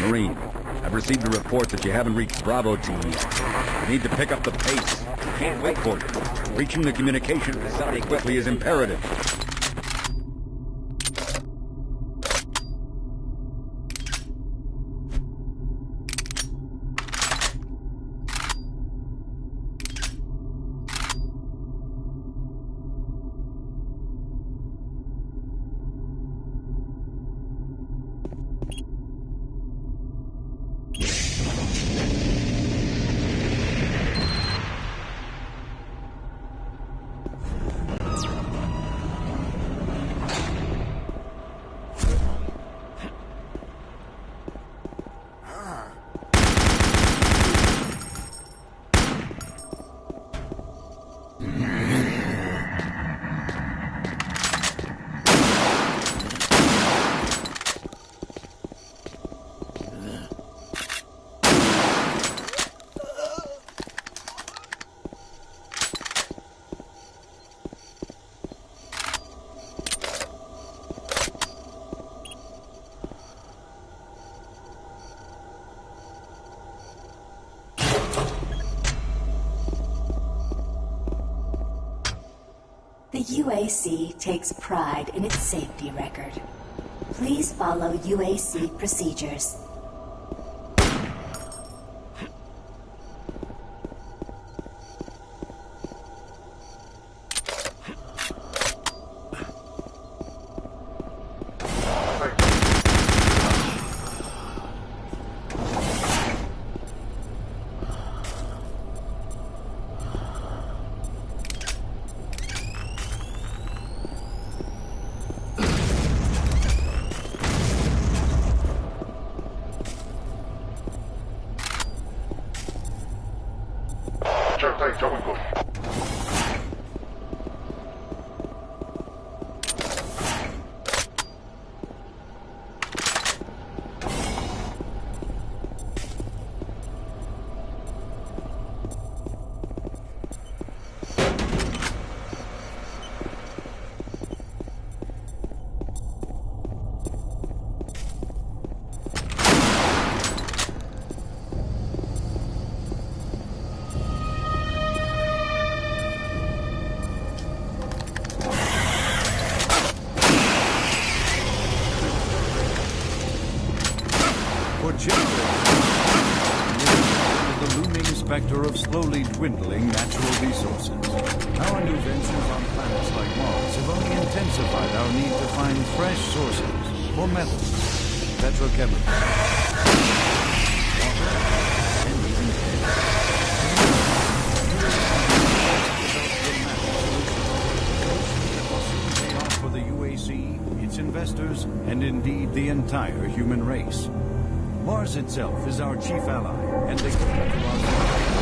Marine, I've received a report that you haven't reached Bravo Team yet. You need to pick up the pace. Can't wait for you. Reaching the communication facility quickly is imperative. The UAC takes pride in its safety record. Please follow UAC procedures. The looming specter of slowly dwindling natural resources. Our new ventures on planets like Mars have only intensified our need to find fresh sources for metals, petrochemicals, water, and even air. For the UAC, its investors, and indeed the entire human race. Mars itself is our chief ally, and the key to our survival.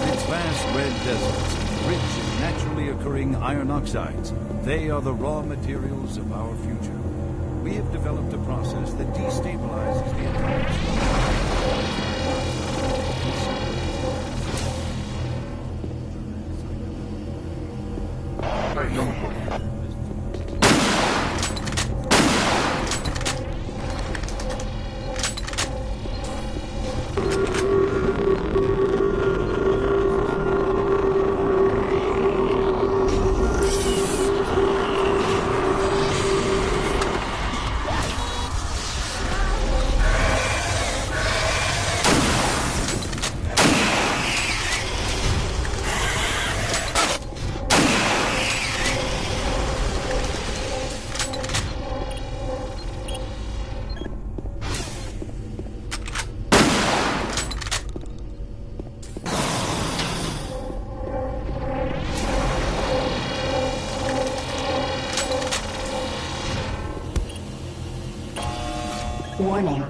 And its vast red deserts, rich in naturally occurring iron oxides, they are the raw materials of our future. We have developed a process that destabilizes the atomic structure. Warning,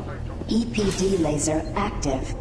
EPD laser active.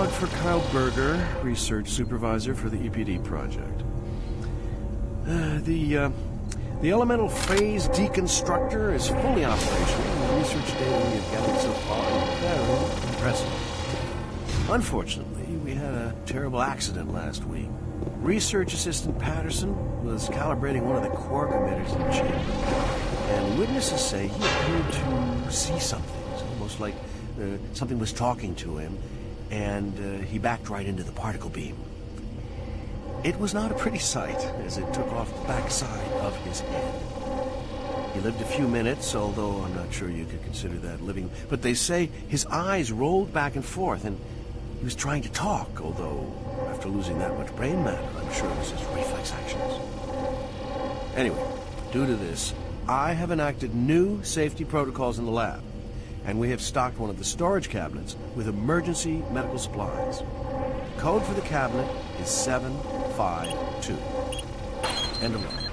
log for Kyle Berger, research supervisor for the EPD project. The elemental phase deconstructor is fully operational, and the research data we have gathered so far is very impressive. Unfortunately, we had a terrible accident last week. Research assistant Patterson was calibrating one of the quark emitters in the chamber, and witnesses say he appeared to see something. It's almost like something was talking to him, and he backed right into the particle beam. It was not a pretty sight, as it took off the backside of his head. He lived a few minutes, although I'm not sure you could consider that living. But they say his eyes rolled back and forth, and he was trying to talk, although after losing that much brain matter, I'm sure it was his reflex actions. Anyway, due to this, I have enacted new safety protocols in the lab, and we have stocked one of the storage cabinets with emergency medical supplies. The code for the cabinet is 752. End of line.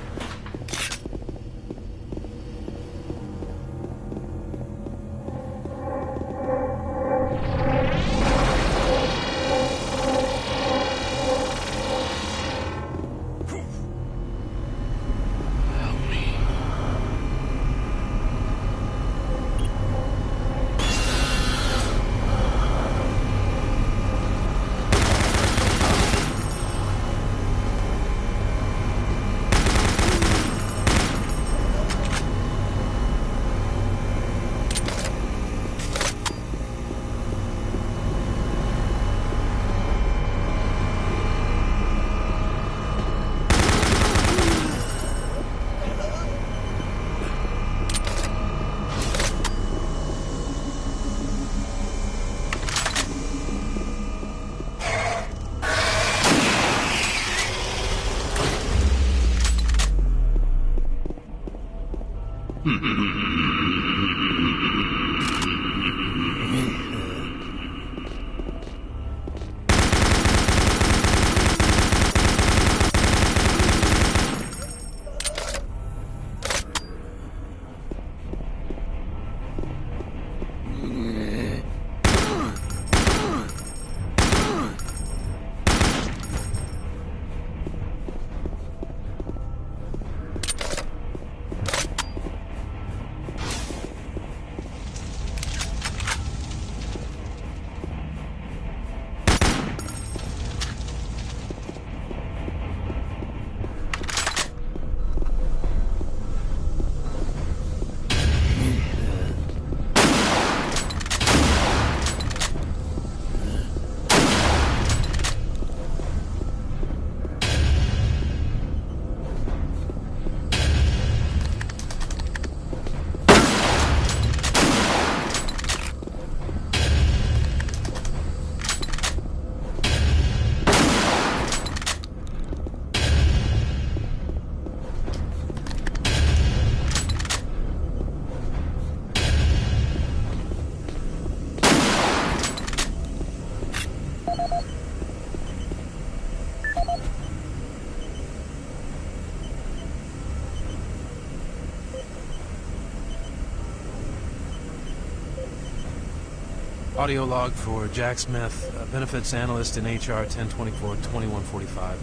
Audio log for Jack Smith, benefits analyst in HR 1024-2145.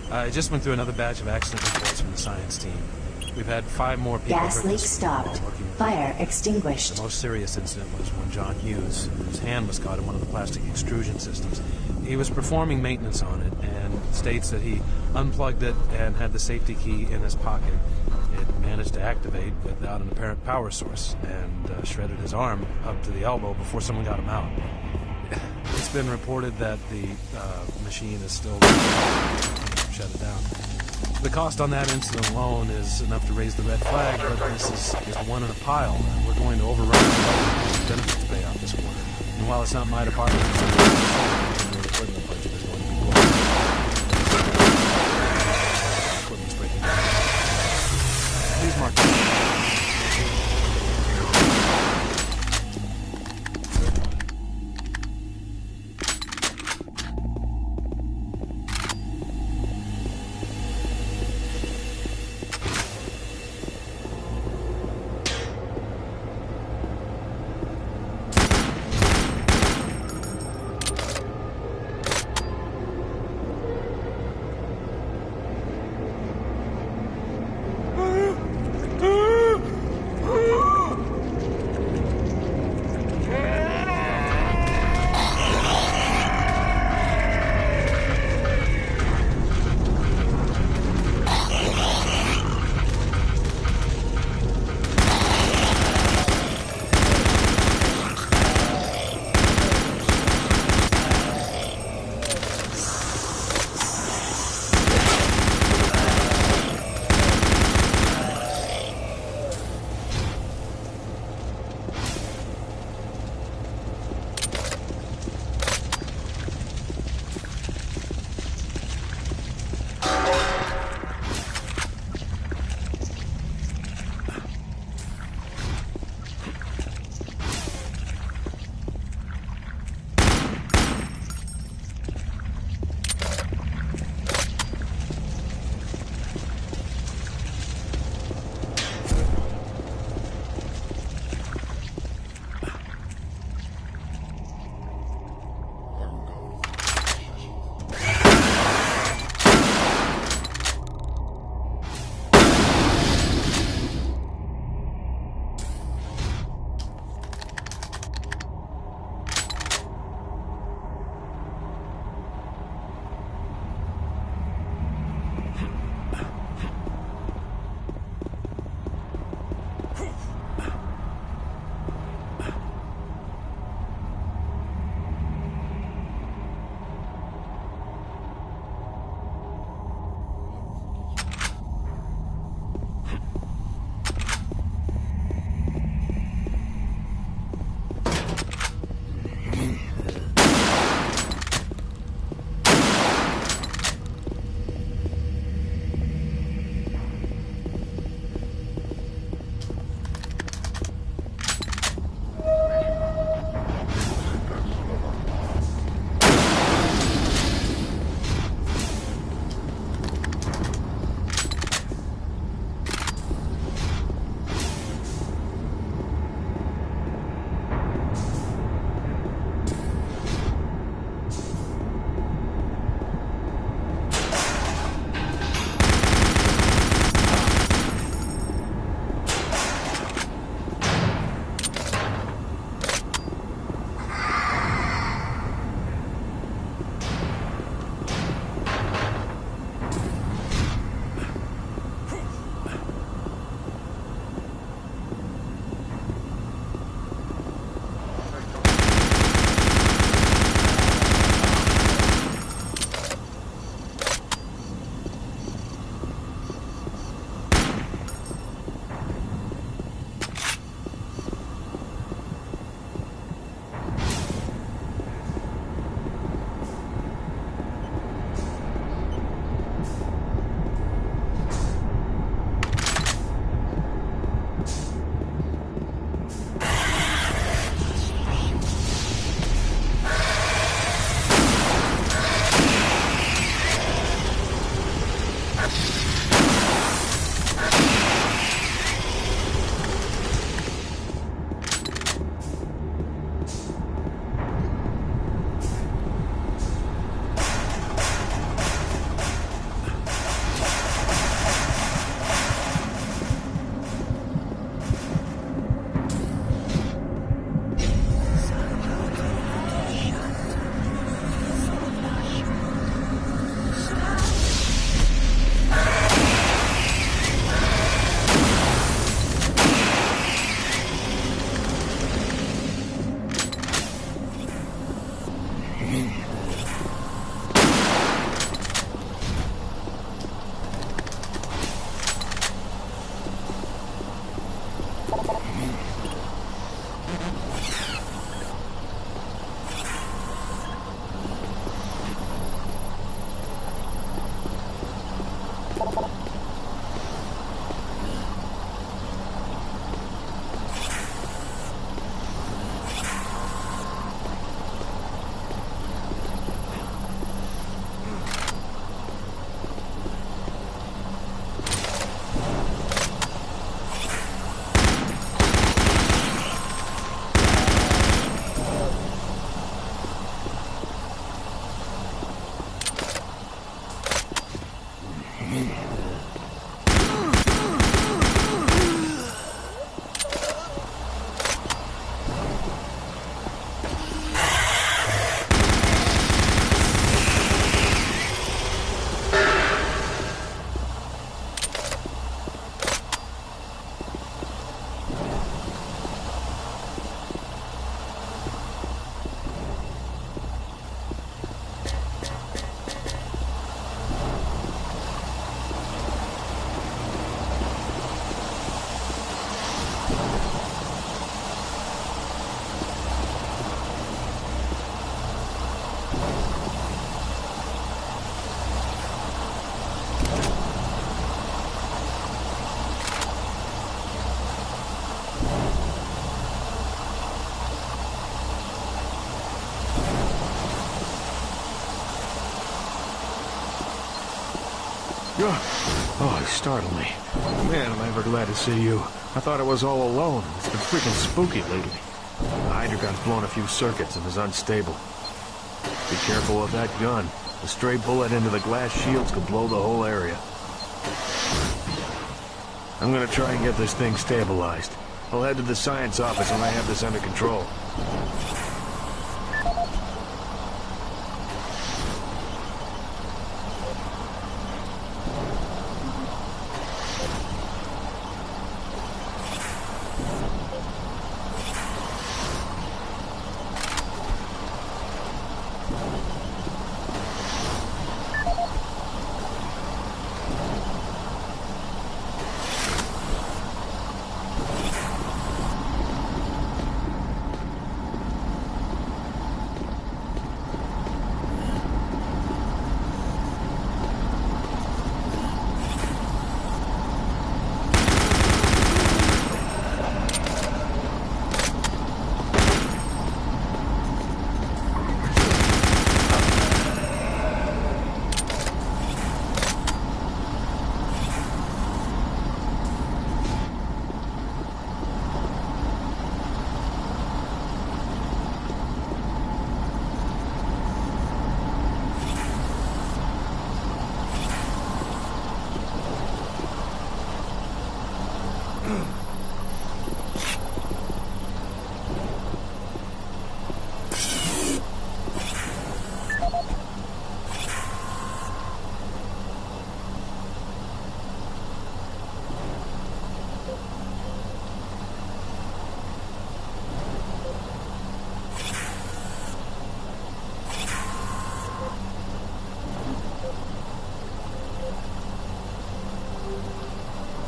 I just went through another batch of accident reports from the science team. We've had 5 more people Gas hurt leak this week while stopped. working with Fire them. extinguished. The most serious incident was when John Hughes, whose hand was caught in one of the plastic extrusion systems. He was performing maintenance on it and states that he unplugged it and had the safety key in his pocket. It managed to activate without an apparent power source and shredded his arm up to the elbow before someone got him out. It's been reported that the machine is still shut it down. The cost on that incident alone is enough to raise the red flag, but this is just one in a pile, and we're going to overrun the benefits payout this quarter. And while it's not my department, the equipment budget is going to be blown. Equipment's breaking down. Please mark it. Oh, he startled me. Man, am I ever glad to see you. I thought I was all alone. It's been freaking spooky lately. The Hydrogon's blown a few circuits and is unstable. Be careful with that gun. A stray bullet into the glass shields could blow the whole area. I'm gonna try and get this thing stabilized. I'll head to the science office when I have this under control.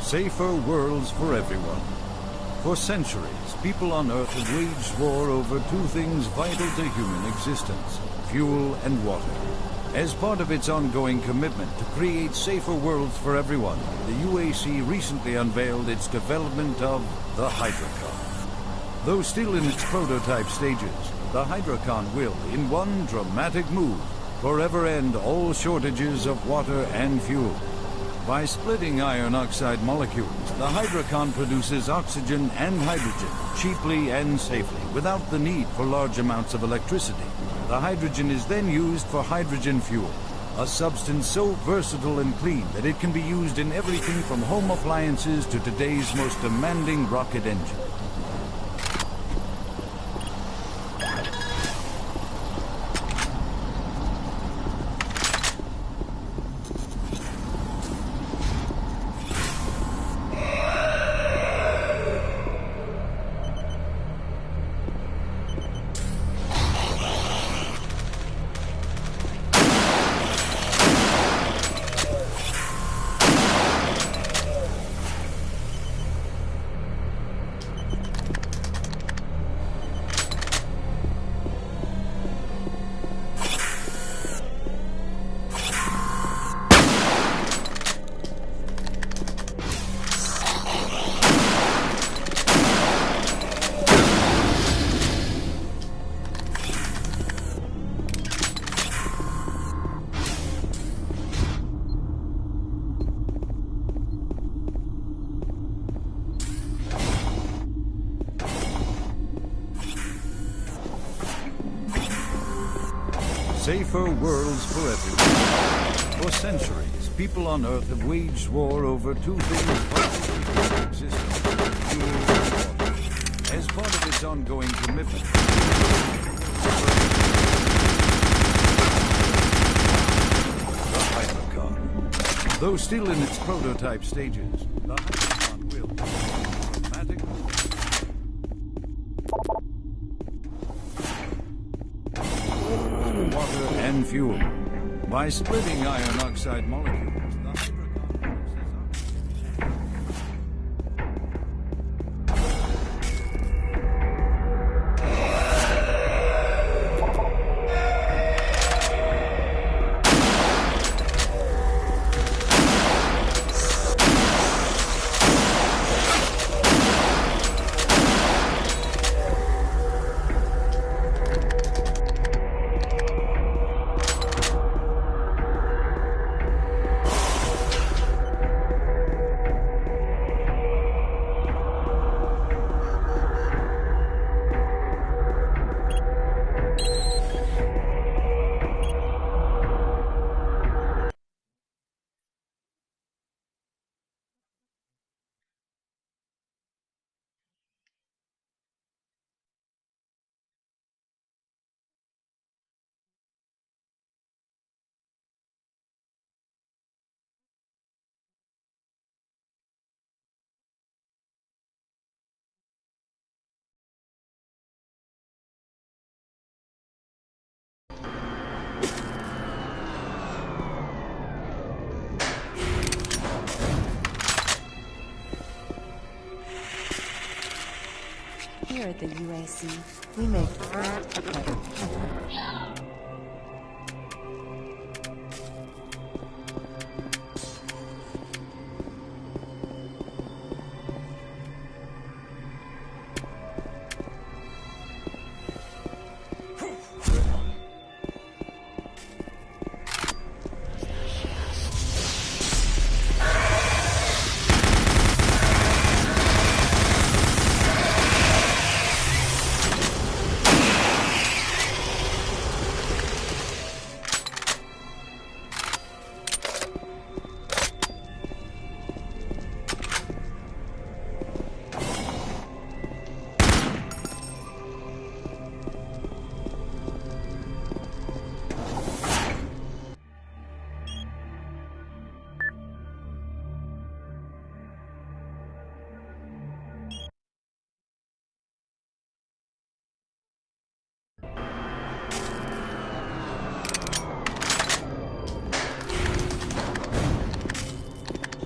Safer worlds for everyone. For centuries, people on Earth have waged war over two things vital to human existence: fuel and water. As part of its ongoing commitment to create safer worlds for everyone, the UAC recently unveiled its development of the Hydrocon. Though still in its prototype stages, the Hydrocon will, in one dramatic move, forever end all shortages of water and fuel. By splitting iron oxide molecules, the Hydrocon produces oxygen and hydrogen cheaply and safely, without the need for large amounts of electricity. The hydrogen is then used for hydrogen fuel, a substance so versatile and clean that it can be used in everything from home appliances to today's most demanding rocket engine. Safer worlds for everyone. For centuries, people on Earth have waged war over two things vital to human existence: fuel and water. As part of its ongoing commitment, the Hydrocon. Though still in its prototype stages, the Hydrocon will dramatically water and fuel. By splitting iron oxide molecules, the Hydrocon produces Here at the UAC, we make Earth a better planet.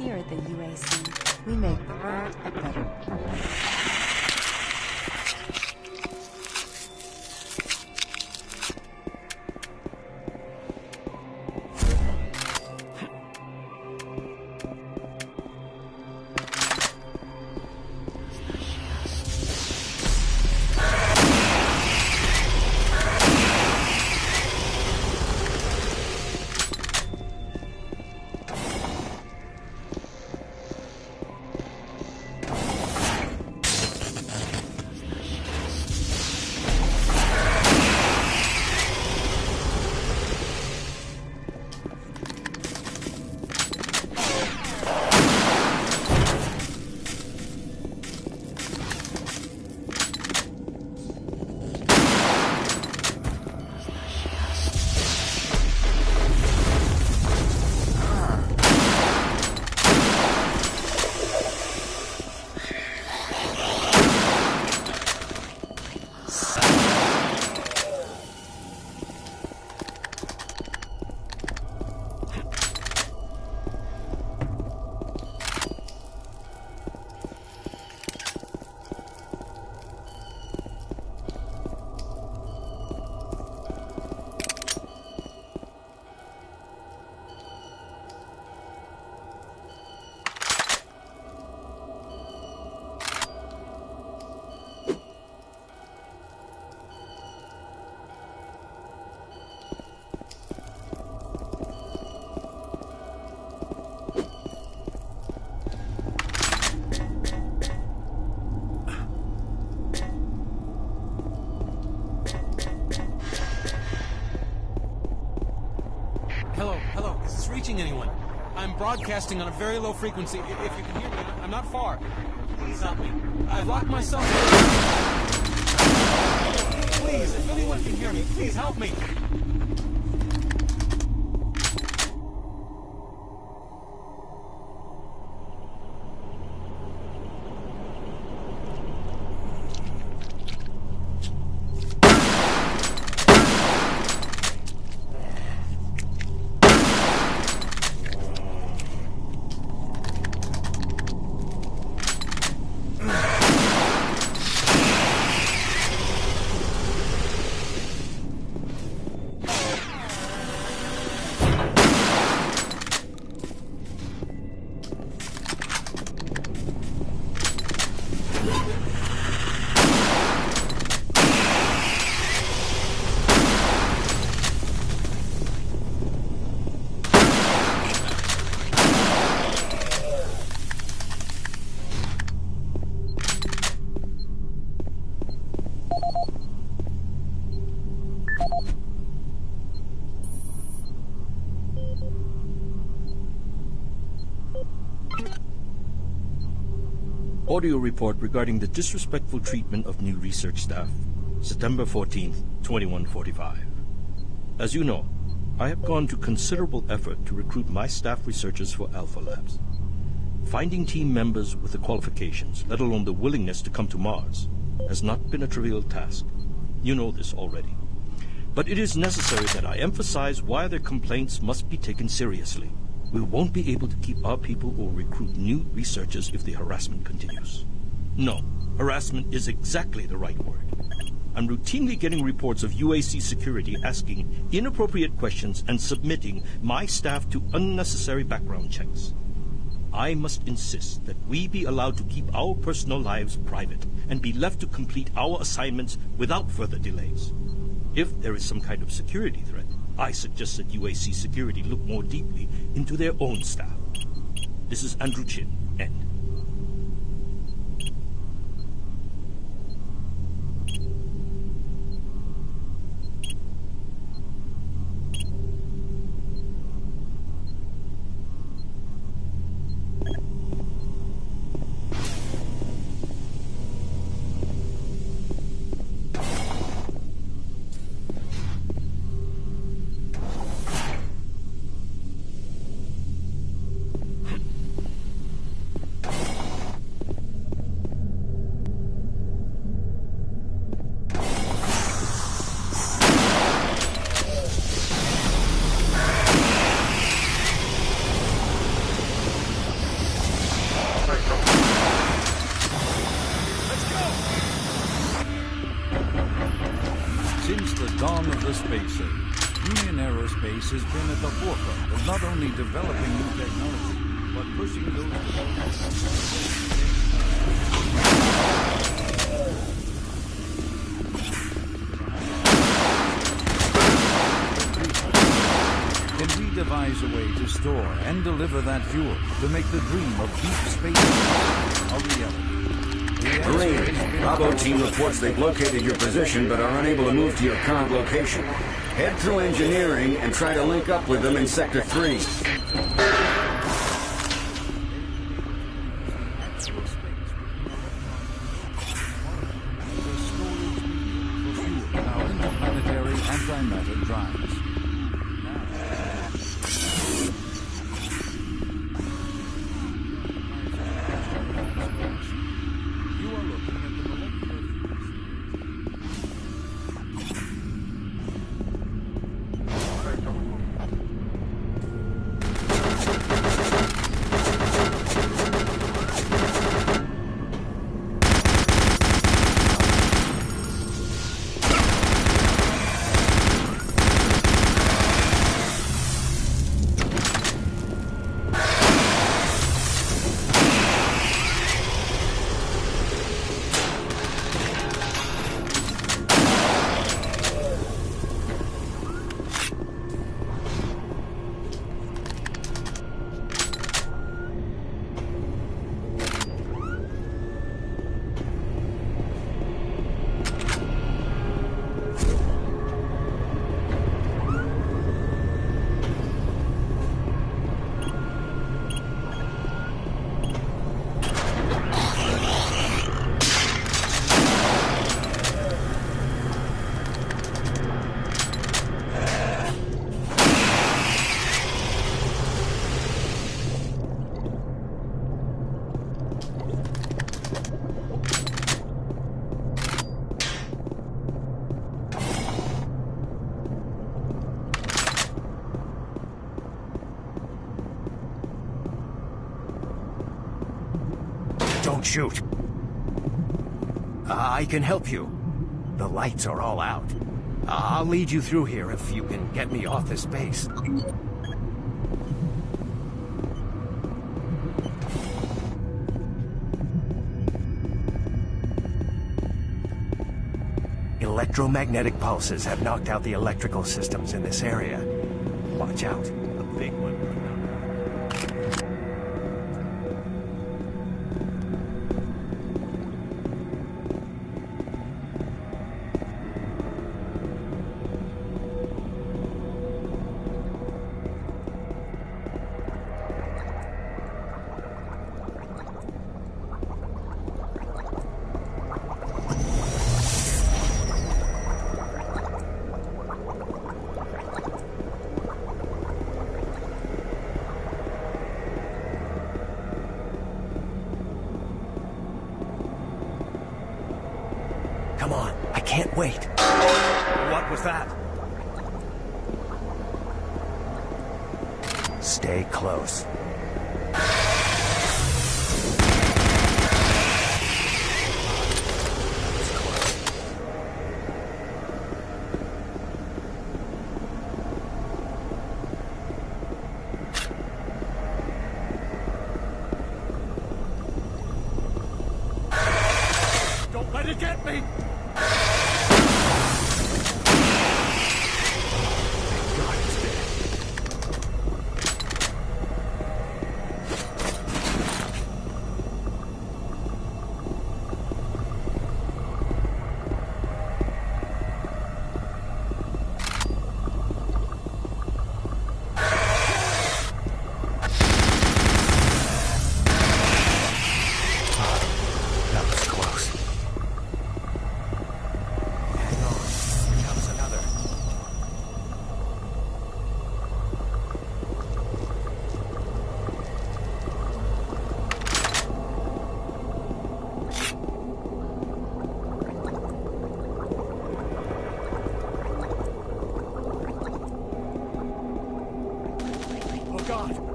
Here at the UAC, we make Earth a better planet. Hello, is this reaching anyone? I'm broadcasting on a very low frequency. If you can hear me, I'm not far. Please help me. I've locked myself in. Please, if anyone can hear me, please help me. Audio report regarding the disrespectful treatment of new research staff, September 14th, 2145. As you know, I have gone to considerable effort to recruit my staff researchers for Alpha Labs. Finding team members with the qualifications, let alone the willingness to come to Mars, has not been a trivial task. You know this already. But it is necessary that I emphasize why their complaints must be taken seriously. We won't be able to keep our people or recruit new researchers if the harassment continues. No, Harassment is exactly the right word. I'm routinely getting reports of UAC security asking inappropriate questions and submitting my staff to unnecessary background checks. I must insist that we be allowed to keep our personal lives private and be left to complete our assignments without further delays. If there is some kind of security threat, I suggest that UAC security look more deeply into their own staff. This is Andrew Chin, end. Since the dawn of the space age, Union Aerospace has been at the forefront of not only developing new technology, but pushing those developments. Can we devise a way to store and deliver that fuel to make the dream of deep space a reality? Marine, Bravo team reports they've located your position but are unable to move to your current location. Head through engineering and try to link up with them in Sector 3. Our interplanetary antimatter drives. Don't shoot. I can help you. The lights are all out. I'll lead you through here if you can get me off this base. Electromagnetic pulses have knocked out the electrical systems in this area. Watch out. A big one. Come on, I can't wait. What was that? Stay close.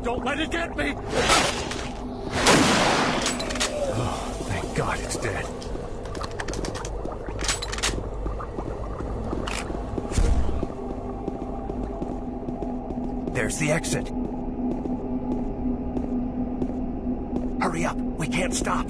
Don't let it get me! Oh, thank God it's dead. There's the exit. Hurry up, we can't stop.